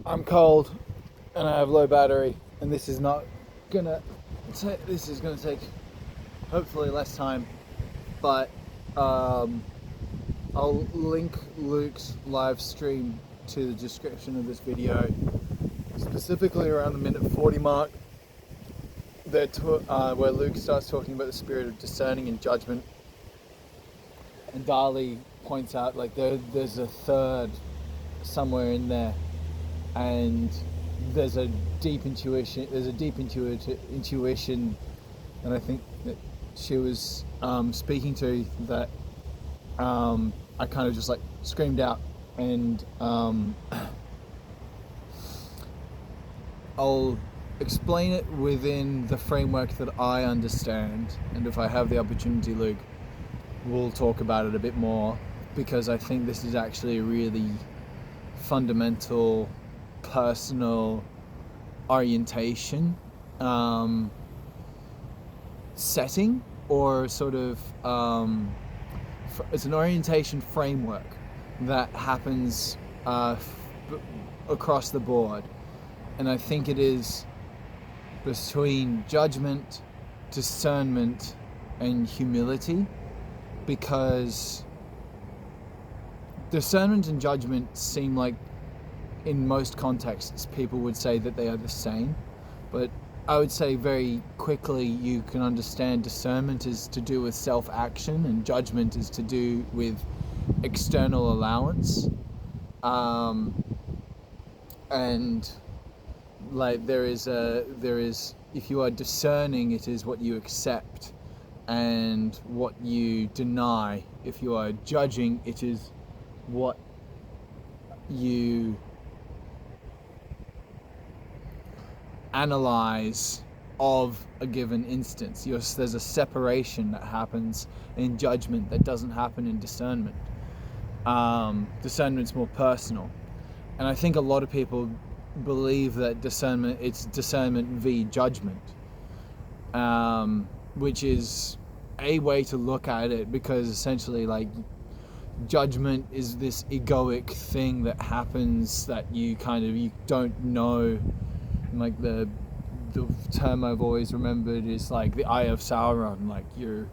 I'm cold and I have low battery, and this is not gonna. This is gonna take hopefully less time, but I'll link Luke's live stream to the description of this video, specifically around the minute 40 mark, where Luke starts talking about the spirit of discerning and judgment, and Dali points out like there's a third somewhere in there, and there's a deep intuition. Intuition, and I think that she was speaking to that. I kind of just like screamed out, and I'll explain it within the framework that I understand, and if I have the opportunity, Luke, we'll talk about it a bit more, because I think this is actually a really fundamental personal orientation setting, or sort of it's an orientation framework that happens across the board, and I think it is between judgment, discernment, and humility, because discernment and judgment seem like, in most contexts, people would say that they are the same, but I would say very quickly you can understand discernment is to do with self-action and judgment is to do with external allowance. And like there is if you are discerning, it is what you accept and what you deny. If you are judging, it is what you analyze of a given instance. There's a separation that happens in judgment that doesn't happen in discernment. Discernment's more personal, and I think a lot of people believe that it's discernment v judgment, which is a way to look at it, because essentially, like, judgment is this egoic thing that happens that you don't know. Like the term I've always remembered is like the Eye of Sauron. Like, you're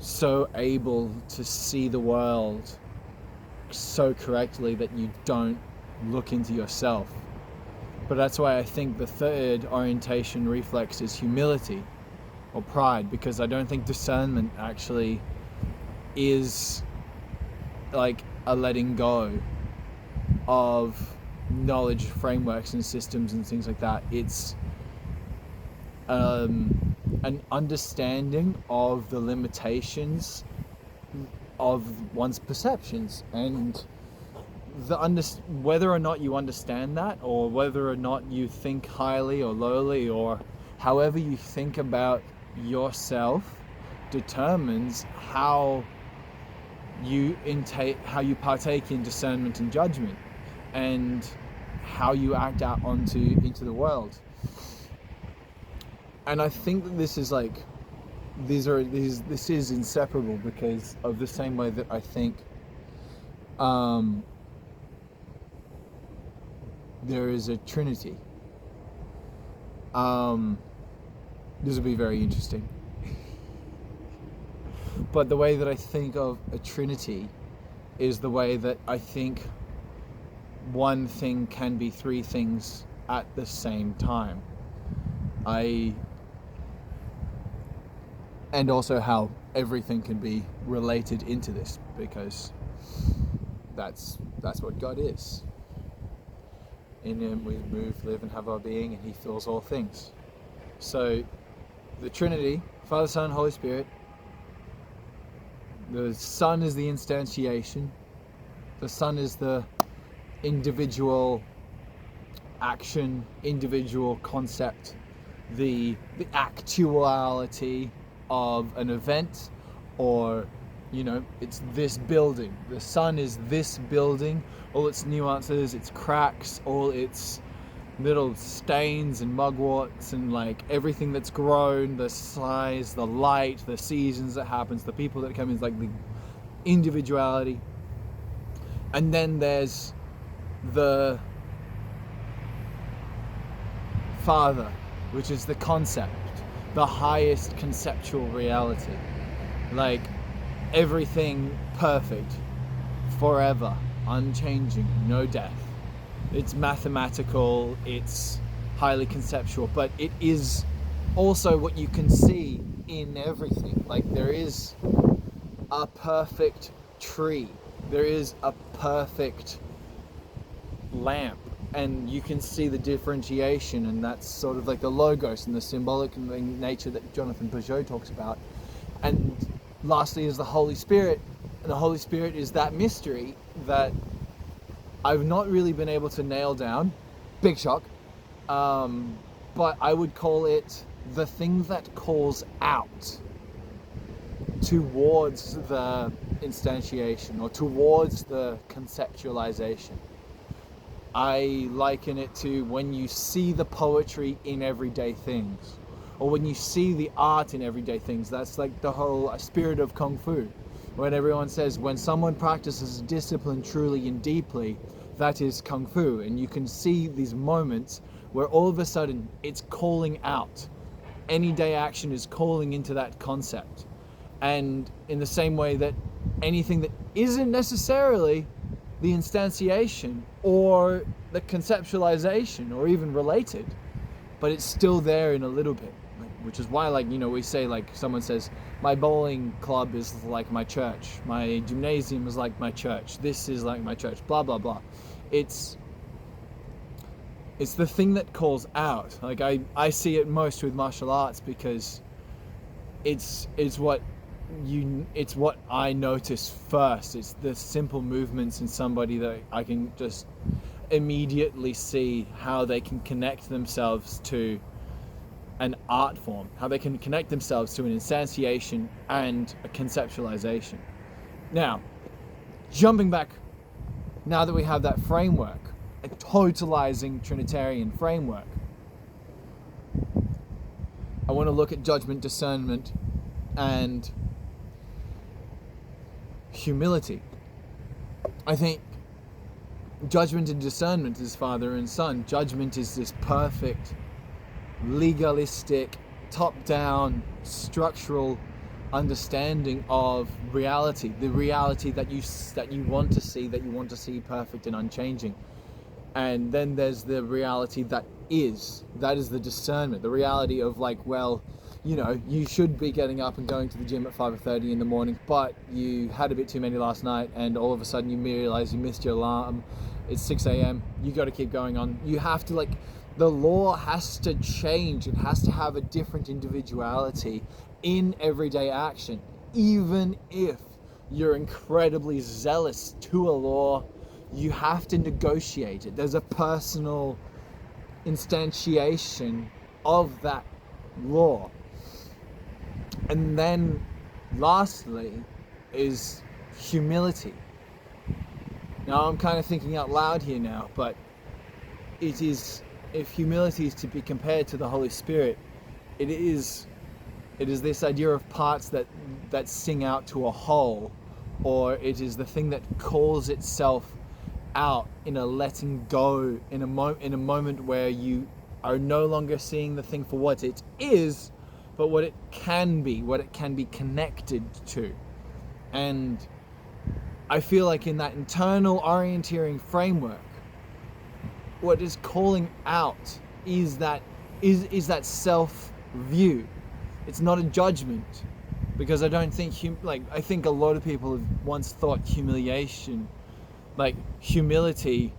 so able to see the world so correctly that you don't look into yourself. But that's why I think the third orientation reflex is humility or pride, because I don't think discernment actually is like a letting go of knowledge frameworks and systems and things like that. It's an understanding of the limitations of one's perceptions, and whether or not you understand that, or whether or not you think highly or lowly, or however you think about yourself, determines how you partake in discernment and judgment, and how you act out into the world. And I think that this is like this is inseparable, because of the same way that I think there is a Trinity. This will be very interesting. But the way that I think of a Trinity is the way that I think one thing can be three things at the same time. And also how everything can be related into this, because that's what God is. In Him we move, live, and have our being, and He fills all things. So the Trinity, Father, Son, Holy Spirit. The Son is the instantiation. The Son is the individual action, individual concept, the actuality of an event, or, it's this building. The Sun is this building, all its nuances, its cracks, all its little stains and mugworts, and like everything that's grown, the size, the light, the seasons that happens, the people that come in, like the individuality. And then there's the Father, which is the concept, the highest conceptual reality. Like, everything perfect, forever, unchanging, no death. It's mathematical, it's highly conceptual, but it is also what you can see in everything. Like, there is a perfect tree, there is a perfect lamp, and you can see the differentiation, and that's sort of like the logos and the symbolic nature that Jonathan Peugeot talks about. And lastly is the Holy Spirit, and the Holy Spirit is that mystery that I've not really been able to nail down. Big shock. But I would call it the thing that calls out towards the instantiation or towards the conceptualization. I liken it to when you see the poetry in everyday things, or when you see the art in everyday things. That's like the whole spirit of Kung Fu, when everyone says when someone practices discipline truly and deeply, that is Kung Fu. And you can see these moments where all of a sudden it's calling out. Any day action is calling into that concept. And in the same way that anything that isn't necessarily the instantiation or the conceptualization or even related, but it's still there in a little bit, which is why, like, you know, we say, like, someone says my bowling club is like my church, my gymnasium is like my church, this is like my church, blah blah blah. It's the thing that calls out. Like, I see it most with martial arts, because it's what I notice first. It's the simple movements in somebody that I can just immediately see how they can connect themselves to an art form, how they can connect themselves to an instantiation and a conceptualization. Now, jumping back, now that we have that framework, a totalizing Trinitarian framework, I want to look at judgment, discernment, and humility. I think judgment and discernment is father and son. Judgment is this perfect, legalistic, top-down, structural understanding of reality, the reality that you want to see perfect and unchanging. And then there's the reality that is the discernment, the reality of, like, well, you know, you should be getting up and going to the gym at 5:30 in the morning, but you had a bit too many last night, and all of a sudden you realize you missed your alarm. It's 6 a.m. You got to keep going on. You have to, like, the law has to change. It has to have a different individuality in everyday action. Even if you're incredibly zealous to a law, you have to negotiate it. There's a personal instantiation of that law. And then lastly is humility. Now, I'm kind of thinking out loud here now, but it is, if humility is to be compared to the Holy Spirit, it is this idea of parts that sing out to a whole, or it is the thing that calls itself out in a letting go, in a moment where you are no longer seeing the thing for what it is, but what it can be connected to. And I feel like in that internal orienteering framework, what is calling out is that self view. It's not a judgment, because I don't think I think a lot of people have once thought humiliation, like humility,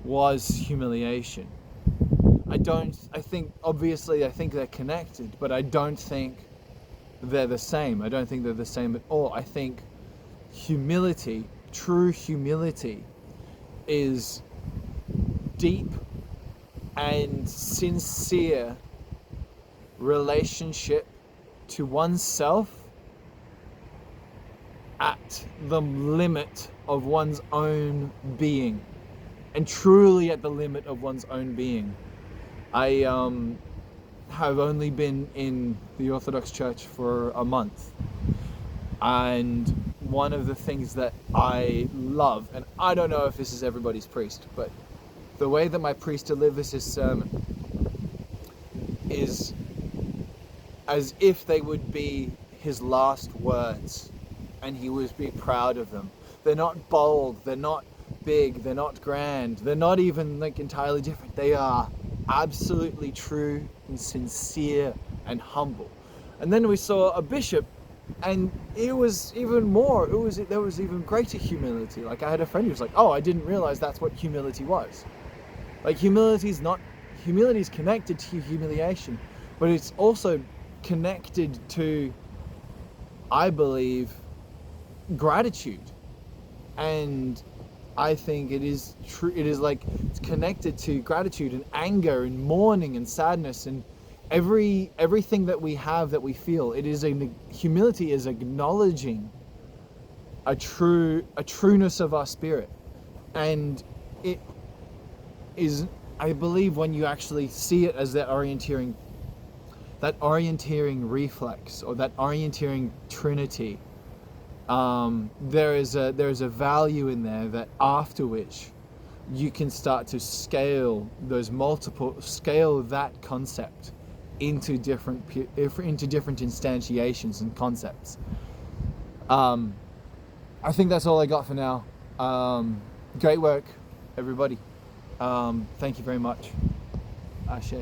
was humiliation. I think obviously they're connected, but I don't think they're the same. I don't think they're the same at all. I think humility, true humility, is deep and sincere relationship to oneself at the limit of one's own being, and truly at the limit of one's own being. I have only been in the Orthodox Church for a month, and one of the things that I love, and I don't know if this is everybody's priest, but the way that my priest delivers his sermon is as if they would be his last words, and he would be proud of them. They're not bold, they're not big, they're not grand, they're not even like entirely different. They are absolutely true and sincere and humble. And then we saw a bishop, and it was even more, there was even greater humility. Like, I had a friend who was like, oh, I didn't realize that's what humility was. Like, humility is connected to humiliation, but it's also connected to, I believe, gratitude. And I think it is true. It is like, it's connected to gratitude and anger and mourning and sadness and everything that we have, that we feel. Humility is acknowledging a trueness of our spirit. And it is, I believe, when you actually see it as that orienteering reflex, or that orienteering trinity, there is a value in there that after which you can start to scale that concept into different instantiations and concepts. I think that's all I got for now. Great work, everybody. Thank you very much. Ashe.